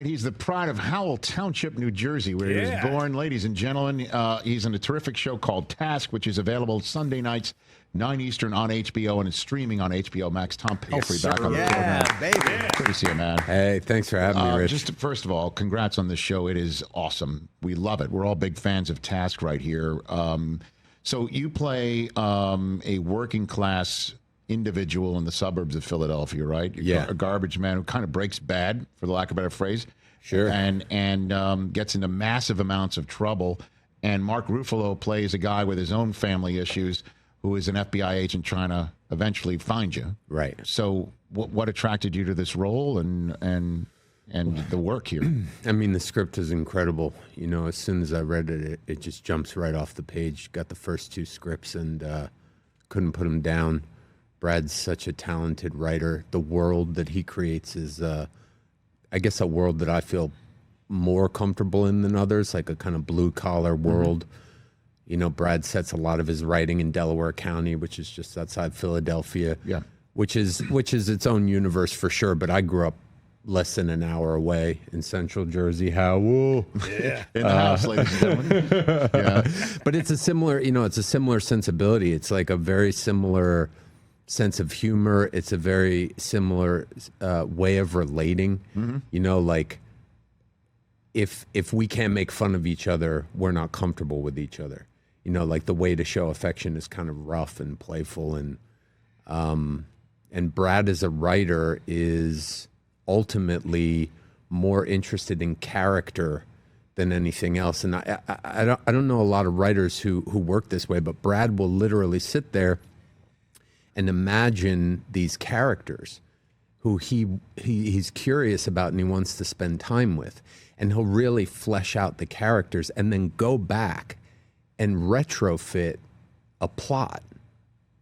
He's the pride of Howell Township, New Jersey, where he was born. Ladies and gentlemen, he's in a terrific show called Task, which is available Sunday nights, 9 Eastern on HBO, and it's streaming on HBO Max. Tom Pelphrey back on the program. Baby. Good to see you, man. Hey, thanks for having me, Rich. Just first of all, congrats on this show. It is awesome. We love it. We're all big fans of Task right here. So you play a working class individual in the suburbs of Philadelphia, right? You're a garbage man who kind of breaks bad, for the lack of a better phrase. Sure. And gets into massive amounts of trouble. And Mark Ruffalo plays a guy with his own family issues who is an FBI agent trying to eventually find you. Right. So what attracted you to this role and the work here? I mean, the script is incredible. You know, as soon as I read it, it just jumps right off the page. Got the first 2 scripts and couldn't put them down. Brad's such a talented writer. The world that he creates is, I guess, a world that I feel more comfortable in than others, like a kind of blue-collar world. You know, Brad sets a lot of his writing in Delaware County, which is just outside Philadelphia, which is its own universe for sure. But I grew up less than an hour away in Central Jersey. In the house, ladies and gentlemen. But it's a similar sensibility. It's like a very similar sense of humor. It's a very similar way of relating. You know, like if we can't make fun of each other, we're not comfortable with each other. You know, like the way to show affection is kind of rough and playful, and Brad as a writer is ultimately more interested in character than anything else. And I don't know a lot of writers who work this way, but Brad will literally sit there and imagine these characters who he's curious about and he wants to spend time with. And he'll really flesh out the characters and then go back and retrofit a plot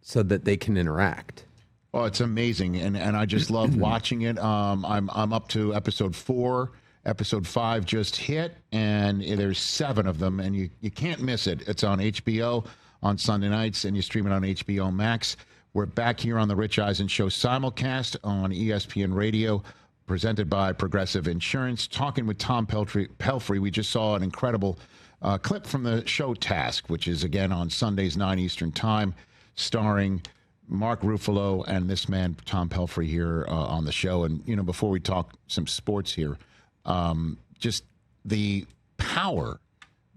so that they can interact. Oh, it's amazing. And I just love watching it. I'm up to episode 4. Episode 5 just hit, and there's 7 of them, and you can't miss it. It's on HBO on Sunday nights, and you stream it on HBO Max. We're back here on the Rich Eisen Show simulcast on ESPN Radio, presented by Progressive Insurance. Talking with Tom Pelphrey. We just saw an incredible clip from the show Task, which is, again, on Sundays, 9 Eastern Time, starring Mark Ruffalo and this man, Tom Pelphrey, here on the show. And, you know, before we talk some sports here, just the power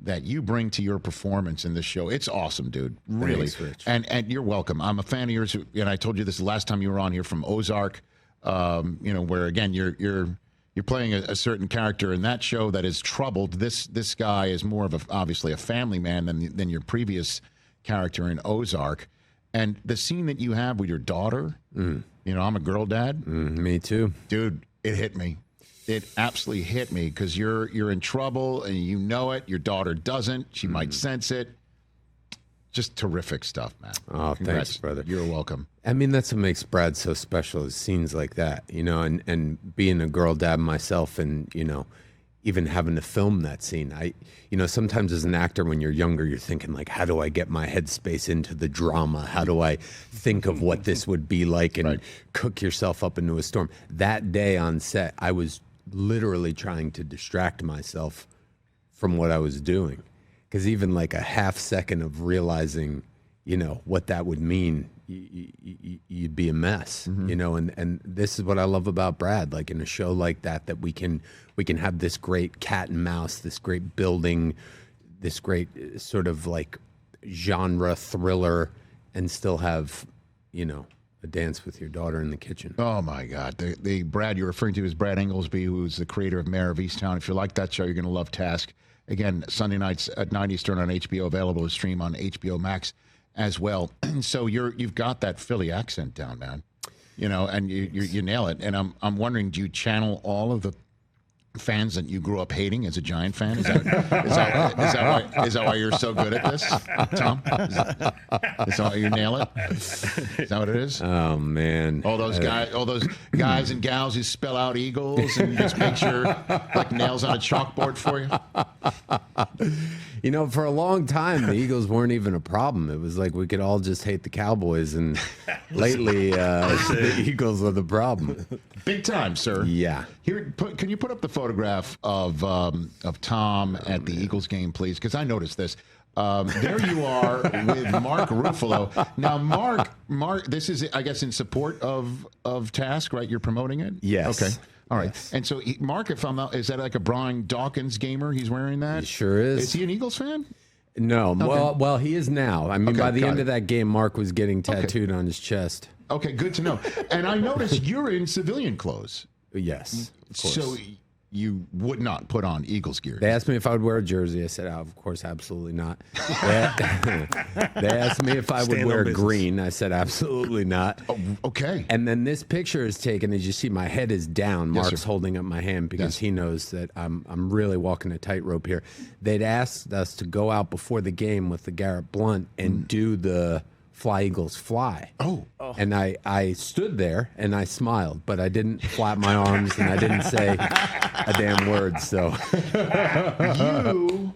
that you bring to your performance in this show. It's awesome, dude. Really. Thanks, Rich. And you're welcome. I'm a fan of yours, and I told you this the last time you were on here, from Ozark, you know, where again you're playing a certain character in that show that is troubled. This guy is more of obviously a family man than your previous character in Ozark. And the scene that you have with your daughter, you know, I'm a girl dad. Me too. Dude, it hit me. It absolutely hit me because you're in trouble and you know it. Your daughter doesn't. She might sense it. Just terrific stuff, man. Oh, Congrats. thanks, brother. You're welcome. I mean, that's what makes Brad so special, is scenes like that, you know, and being a girl dad myself, and, you know, even having to film that scene. You know, sometimes as an actor, when you're younger, you're thinking, like, how do I get my headspace into the drama? How do I think of what this would be like and cook yourself up into a storm? That day on set, I was literally trying to distract myself from what I was doing. Because even like a half second of realizing, you know, what that would mean, you'd be a mess, you know, and this is what I love about Brad, like in a show like that we can have this great cat and mouse, this great building, this great sort of like genre thriller, and still have, you know, a dance with your daughter in the kitchen. Oh my God. The Brad you're referring to is Brad Inglesby, who's the creator of Mayor of Easttown. If you like that show, you're going to love Task. Again, Sunday nights at 9 Eastern on HBO, available to stream on HBO Max as well. So you've got that Philly accent down, man. You know, and you nail it. And I'm wondering, do you channel all of the fans that you grew up hating as a Giant fan? Is that why you're so good at this, Tom? Is that why you nail it? Is that what it is? Oh man! All those guys and gals who spell out Eagles and just make sure like nails on a chalkboard for you. You know, for a long time, the Eagles weren't even a problem. It was like we could all just hate the Cowboys, and lately, the Eagles are the problem. Big time, sir. Yeah. Here, can you put up the photograph of Tom at the Eagles game, please? Because I noticed this. There you are with Mark Ruffalo. Now, Mark, this is, I guess, in support of Task, right? You're promoting it? Yes. Okay. All right. Yes. And so, Mark, if I'm not, is that like a Brian Dawkins gamer? He's wearing that? He sure is. Is he an Eagles fan? No. Okay. Well, he is now. I mean, by the end of that game, Mark was getting tattooed on his chest. Okay, good to know. And I noticed you're in civilian clothes. Yes, of course. So you would not put on Eagles gear. They asked me if I would wear a jersey. I said, of course, absolutely not. They asked me if I would wear green. I said, absolutely not. Oh, okay. And then this picture is taken. As you see, my head is down. Mark's holding up my hand because he knows that I'm really walking a tightrope here. They'd asked us to go out before the game with the Garrett Blunt and do the Fly Eagles Fly. Oh. And I stood there and I smiled, but I didn't flap my arms and I didn't say a damn word. So you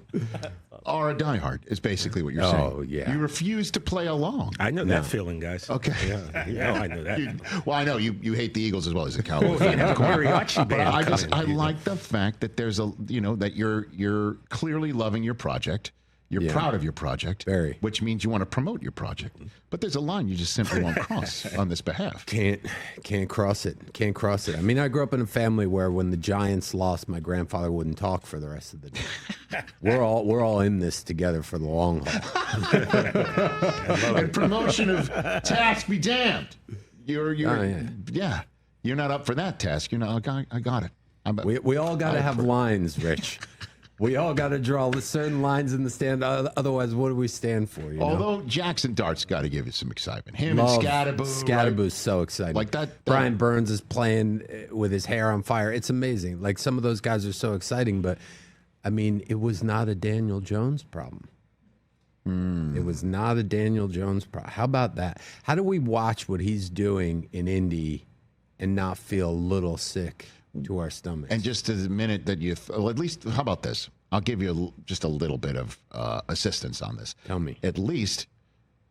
are a diehard, is basically what you're saying. Oh, yeah. You refuse to play along. I know that feeling, guys. Okay. Yeah, I know that. Well, I know you hate the Eagles as well as the Cowboys. But I like the fact that there's that you're clearly loving your project. You're proud of your project, which means you want to promote your project. But there's a line you just simply won't cross on this behalf. Can't cross it. Can't cross it. I mean, I grew up in a family where when the Giants lost, my grandfather wouldn't talk for the rest of the day. We're all in this together for the long haul. And promotion of Task be damned. You're not up for that, Task. You're not. I got it. We all got to have lines, Rich. We all got to draw certain lines in the stand. Otherwise, what do we stand for? Although Jackson Dart's got to give you some excitement. Him and Scadaboo. Scadaboo's so exciting. Like that. Brian Burns is playing with his hair on fire. It's amazing. Like some of those guys are so exciting. But, I mean, it was not a Daniel Jones problem. It was not a Daniel Jones problem. How about that? How do we watch what he's doing in Indy and not feel a little sick to our stomachs? And just the minute that at least, how about this? I'll give you just a little bit of assistance on this. Tell me. At least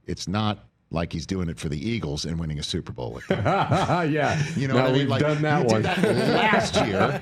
it's not like he's doing it for the Eagles and winning a Super Bowl with them. Yeah. You know what I mean? We've done that one. Did that last year.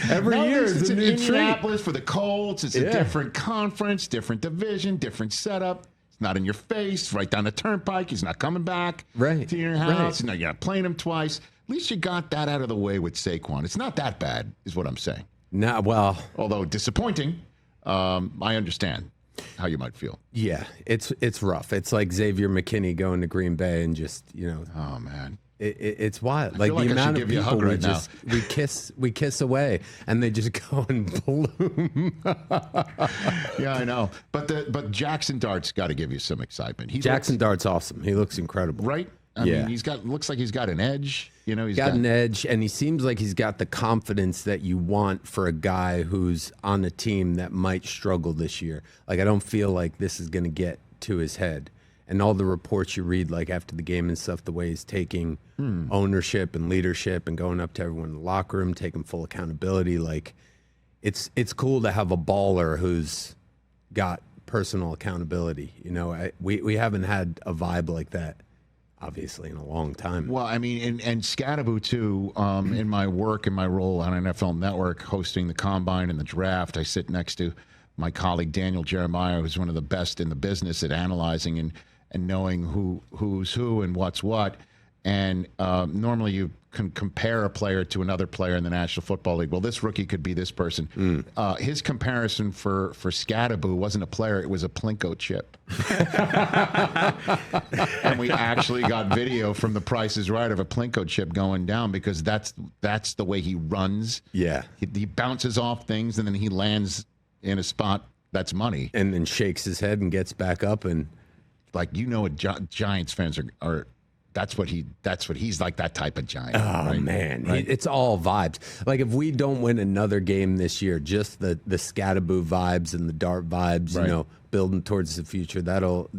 Every year is a new Indianapolis for the Colts. It's a different conference, different division, different setup. It's not in your face, right down the turnpike. He's not coming back to your house. Right. You're not playing him twice. At least you got that out of the way with Saquon. It's not that bad, is what I'm saying. No, well, although disappointing, I understand how you might feel. Yeah, it's rough. It's like Xavier McKinney going to Green Bay and just oh man, it's wild. Like the amount of people we kiss away, and they just go and bloom. Yeah, I know. But Jackson Dart's got to give you some excitement. Jackson Dart's awesome. He looks incredible, right? I mean, looks like he's got an edge. He's got an edge, and he seems like he's got the confidence that you want for a guy who's on a team that might struggle this year. Like, I don't feel like this is going to get to his head. And all the reports you read, like after the game and stuff, the way he's taking ownership and leadership and going up to everyone in the locker room, taking full accountability. Like, it's cool to have a baller who's got personal accountability. We haven't had a vibe like that, obviously, in a long time. Well, I mean, and Scadaboo, too, in my work, in my role on NFL Network, hosting the Combine and the Draft, I sit next to my colleague Daniel Jeremiah, who's one of the best in the business at analyzing and knowing who's who and what's what. And normally you can compare a player to another player in the National Football League. Well, this rookie could be this person. His comparison for Scadaboo wasn't a player; it was a Plinko chip. And we actually got video from The Price is Right of a Plinko chip going down because that's the way he runs. Yeah, he bounces off things and then he lands in a spot that's money, and then shakes his head and gets back up and what Giants fans are. That's what he's like, that type of Giant. Oh, right? man. Right? It's all vibes. Like, if we don't win another game this year, just the Scadaboo vibes and the Dart vibes, right, building towards the future, that'll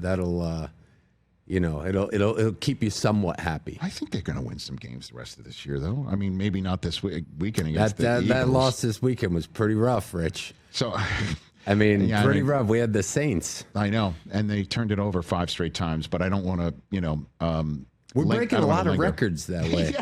it'll keep you somewhat happy. I think they're going to win some games the rest of this year, though. I mean, maybe not this weekend against the Eagles. That loss this weekend was pretty rough, Rich. So I mean, Yeah, pretty rough. We had the Saints. I know, and they turned it over 5 straight times. But I don't want to, We're breaking a lot of linger. records that way.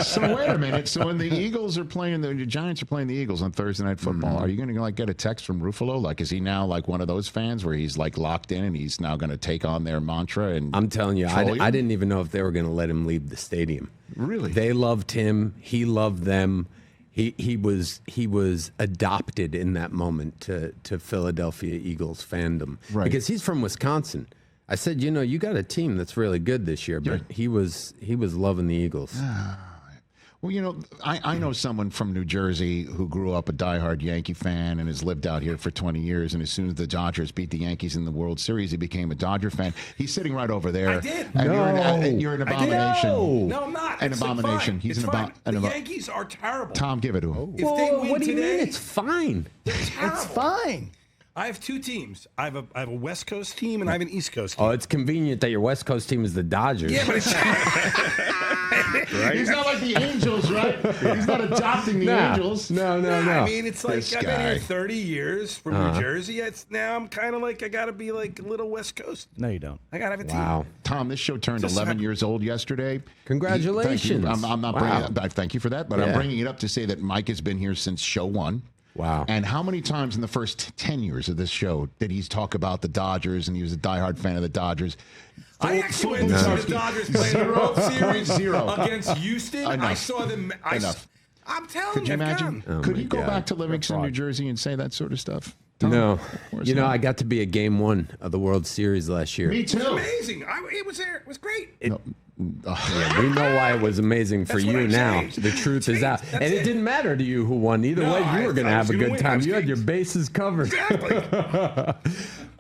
So wait a minute. So when the Eagles are playing, the Giants are playing the Eagles on Thursday Night Football, are you going to get a text from Ruffalo? Like, is he now like one of those fans where he's like locked in and he's now going to take on their mantra? And I'm telling you, I didn't even know if they were going to let him leave the stadium. Really? They loved him. He loved them. He was adopted in that moment to Philadelphia Eagles fandom, Right. because he's from Wisconsin. I said, you got a team that's really good this year, but he was loving the Eagles. Well, I know someone from New Jersey who grew up a diehard Yankee fan and has lived out here for 20 years. And as soon as the Dodgers beat the Yankees in the World Series, he became a Dodger fan. He's sitting right over there. I did. And you're an abomination. No, I'm not. An I said abomination. fine. He's It's an fine. The abomination. Yankees are terrible. Tom, give it to him. If they win what do you today, mean? It's fine. they're terrible. It's fine. I have 2 teams. I have a West Coast team and I have an East Coast team. Oh, it's convenient that your West Coast team is the Dodgers. Yeah, but it's right? He's not like the Angels, right? He's not adopting the Angels. No. I mean, it's like This I've been here guy. 30 years from New Jersey. Now I'm kind of like I got to be like a little West Coast. No, you don't. I got to have a team. Wow. Tom, this show turned Just 11 happy. years old yesterday. Congratulations. Thank you. I'm not Wow. bringing it up. Thank you for that, but I'm Yeah. bringing it up to say that Mike has been here since show 1. Wow. And how many times in the first 10 years of this show did he talk about the Dodgers and he was a diehard fan of the Dodgers? I actually went to see the Dodgers play the World Series Zero. against Houston. I Enough. saw them. Enough. I'm telling Could you I've imagine? gone. Could my you go God. back to Livingston, New Jersey and say that sort of stuff? Tom? No. Of course not. I got to be at Game 1 of the World Series last year. Me too. Amazing. It was there. It was great. Yeah, we know why it was amazing for That's what you I'm now. saying. The truth is out. That's And it it. didn't matter to you who won. Either No, way, you were going to I have was a gonna good win. I time. was You had gonna- your bases covered. Exactly.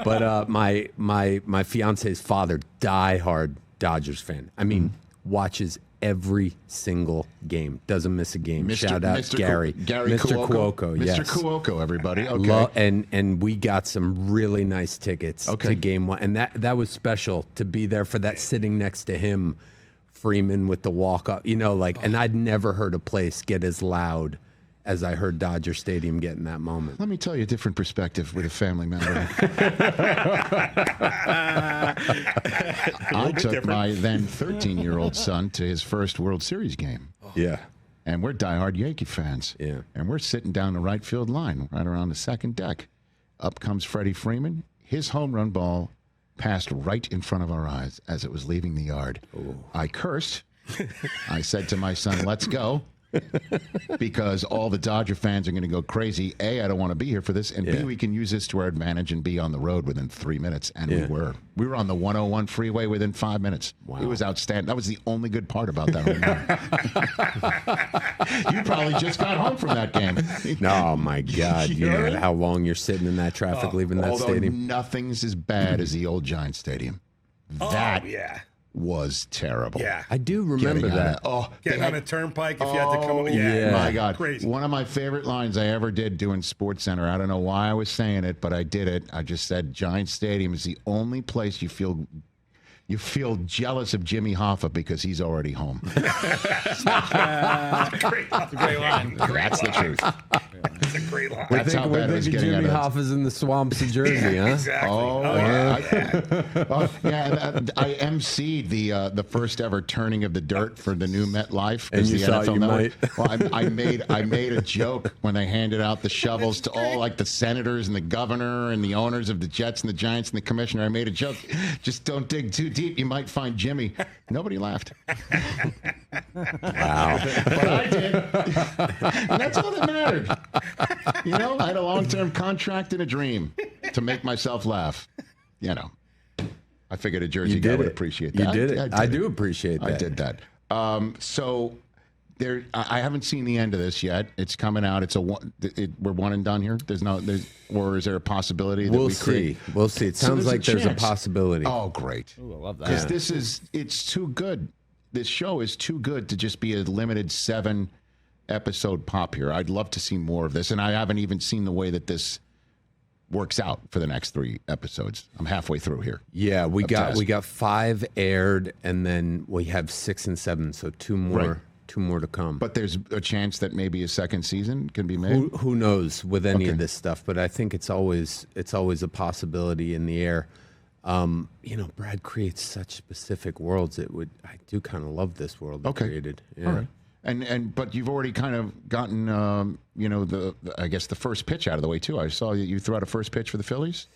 But my fiance's father, diehard Dodgers fan. I mean, watches every single game. Doesn't miss a game. Shout out Gary. Mr. Cuoco. Mr. Yes. Cuoco, everybody. Okay. And we got some really nice tickets to Game 1, and that was special to be there for that, sitting next to him, Freeman with the walk up. And I'd never heard a place get as loud as I heard Dodger Stadium get in that moment. Let me tell you a different perspective with a family member. I took my then 13-year-old son to his first World Series game. Yeah. And we're diehard Yankee fans. Yeah. And we're sitting down the right field line, right around the second deck. Up comes Freddie Freeman. His home run ball passed right in front of our eyes as it was leaving the yard. Ooh. I cursed. I said to my son, let's go. Because all the Dodger fans are going to go crazy. A, I don't want to be here for this. And B, we can use this to our advantage and be on the road within 3 minutes. And we were. We were on the 101 freeway within 5 minutes. Wow. It was outstanding. That was the only good part about that home run. You probably just got home from that game. Oh, my God. How long you're sitting in that traffic leaving that stadium. Nothing's as bad as the old Giant Stadium. That was terrible. Yeah. I do remember that. Getting on a turnpike if you had to come. Yeah. My God. Crazy. One of my favorite lines I ever did doing Sports Center. I don't know why I was saying it, but I did it. I just said Giant Stadium is the only place you feel jealous of Jimmy Hoffa because he's already home. That's a great line. That's the truth. That's a great line. That's how bad it was getting Jimmy out of Hoffa's in the swamps of Jersey, huh? Exactly. I emceed the first ever turning of the dirt for the new MetLife. And you the thought NFL you Network. Well, I made a joke when they handed out the shovels to all like the senators and the governor and the owners of the Jets and the Giants and the commissioner. I made a joke. Just don't dig too deep. You might find Jimmy. Nobody laughed. Wow. But I did. And that's all that mattered. I had a long-term contract and a dream to make myself laugh. I figured a Jersey guy would appreciate that. You did it. I do appreciate that. I did that. So there, I haven't seen the end of this yet. It's coming out. We're one and done here. Or is there a possibility that We'll see. We'll see. It sounds like there's a possibility. Oh, great. Ooh, I love that. Because it's too good. This show is too good to just be a limited 7-episode pop here. I'd love to see more of this, and I haven't even seen the way that this works out for the next 3 episodes. I'm halfway through here. Yeah, we got 5 aired, and then we have 6 and 7, so two more 2 more to come. But there's a chance that maybe a second season can be made. Who knows with any Okay. of this stuff? But I think it's always a possibility in the air. Brad creates such specific worlds. I do kind of love this world he created. Yeah. All right. But you've already kind of gotten I guess the first pitch out of the way too. I saw you threw out a first pitch for the Phillies.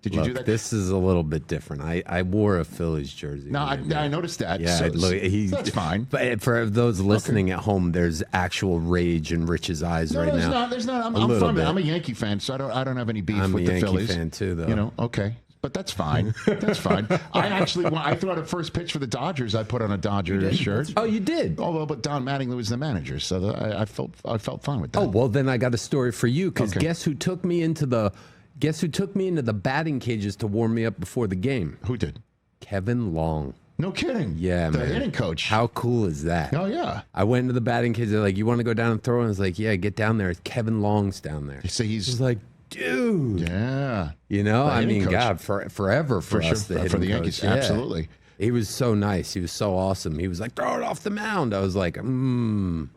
Did you do that? This is a little bit different. I wore a Phillies jersey. No, I noticed that. Yeah, so, that's fine. But for those listening at home, there's actual rage in Rich's eyes right now. There's not. I'm a Yankee fan, so I don't have any beef with the Phillies. I'm a Yankee fan too, though. Okay. But that's fine. That's fine. I threw out a first pitch for the Dodgers. I put on a Dodgers shirt. Oh, you did? But Don Mattingly was the manager, so I felt fine with that. Oh, well, then I got a story for you, because guess who took me into the batting cages to warm me up before the game? Who did? Kevin Long. No kidding. Yeah, the man. hitting coach. How cool is that? Oh, yeah. I went into the batting cage. They're like, "You want to go down and throw?" And I was like, "Yeah, get down there." Kevin Long's down there. So he's like, dude. Yeah. I mean, coach. God, forever for us, sure. the For the hitting Yankees, coach. Yeah. absolutely. He was so nice. He was so awesome. He was like, "Throw it off the mound." I was like, I don't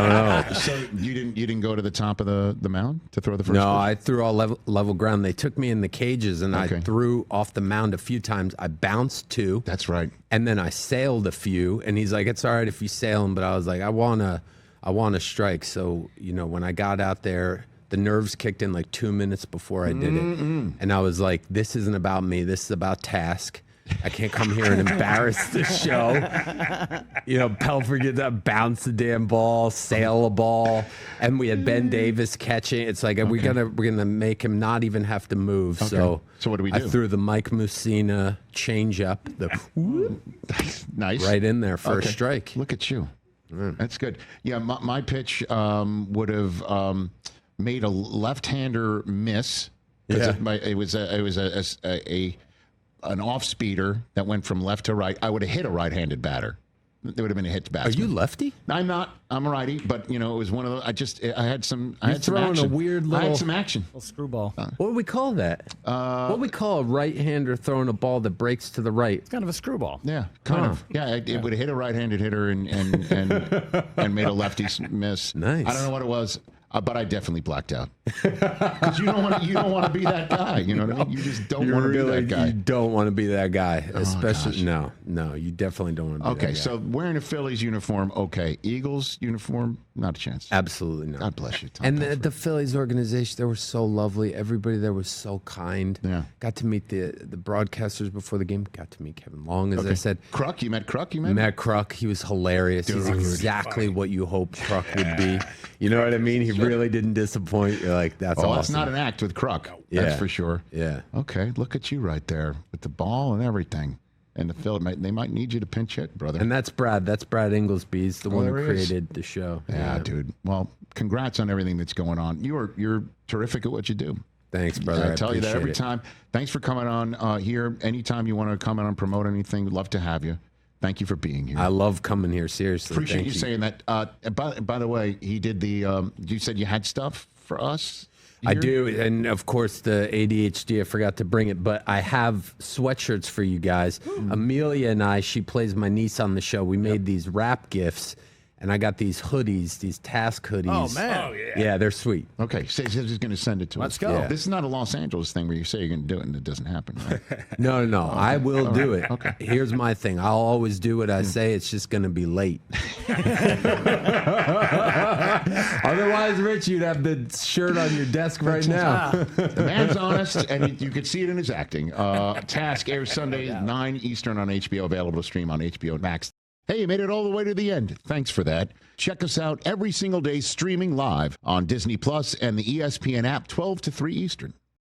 know. So you didn't go to the top of the mound to throw the first? No, I threw all level ground. They took me in the cages, and I Okay. threw off the mound a few times. I bounced 2. That's right. And then I sailed a few. And he's like, "It's all right if you sail them," but I was like, I want to strike. So when I got out there, the nerves kicked in like 2 minutes before I did it. And I was like, this isn't about me. This is about task. I can't come here and embarrass the show. Pelphrey get that, bounce the damn ball, sail a ball. And we had Ben Davis catching. It's like, we're gonna make him not even have to move. Okay. So what do we do? I threw the Mike Mussina change up, Nice. right in there, first strike. Look at you. That's good. Yeah, my pitch would have made a left-hander miss. Yeah. It was an off speeder that went from left to right. I would have hit a right-handed batter. There would have been a hit to Are batsman. you lefty? I'm not. I'm a righty, but it was one of those. I had some throwing action. a weird I little- had some action. Little screwball. What do we call that? What do we call a right-hander throwing a ball that breaks to the right? It's kind of a screwball. Yeah, kind of. Yeah, it would have hit a right-handed hitter and made a lefty miss. Nice. I don't know what it was, but I definitely blacked out. Because you don't want to be that guy. You know what I mean? You just don't want to be that guy. You don't want to be that guy, gosh. especially no. You definitely don't want to be that guy. Okay, so wearing a Phillies uniform, okay. Eagles uniform, not a chance. Absolutely not. God bless you, Tom. And Pelphrey. the Phillies organization, they were so lovely. Everybody there was so kind. Yeah. Got to meet the broadcasters before the game. Got to meet Kevin Long, as I said. Kruk, you met Kruk? You met? Matt Kruk, he was hilarious. He's exactly what you hoped Kruk would be. You know what I mean? He really didn't disappoint. You're like, that's Oh, awesome. that's not an act with Kruk. Yeah. That's for sure. Yeah. Okay, look at you right there with the ball and everything. And the Phillies, they might need you to pinch hit, brother. And that's Brad. That's Brad Inglesby. He's the one who there he is. created the show. Yeah, dude. Well, congrats on everything that's going on. You're terrific at what you do. Thanks, brother. I tell you that appreciate every it. time. Thanks for coming on here. Anytime you want to come on, promote anything, we'd love to have you. Thank you for being here. I love coming here. Seriously, appreciate thank you saying that. By the way, he did the. You said you had stuff for us. I here? do, and of course the ADHD. I forgot to bring it, but I have sweatshirts for you guys. Amelia and I, she plays my niece on the show. We made these wrap gifts, and I got these hoodies, these task hoodies. Oh, man. Oh, yeah. Yeah, they're sweet. Okay, so he's going to send it to Let's us. go. Yeah. This is not a Los Angeles thing where you say you're going to do it and it doesn't happen. Right? No, I will do it. Okay. Here's my thing. I'll always do what I say. It's just going to be late. Otherwise, Rich, you'd have the shirt on your desk right now. The man's honest, and you could see it in his acting. Task airs Sunday, 9 Eastern on HBO, available to stream on HBO Max. Hey, you made it all the way to the end. Thanks for that. Check us out every single day streaming live on Disney Plus and the ESPN app, 12 to 3 Eastern.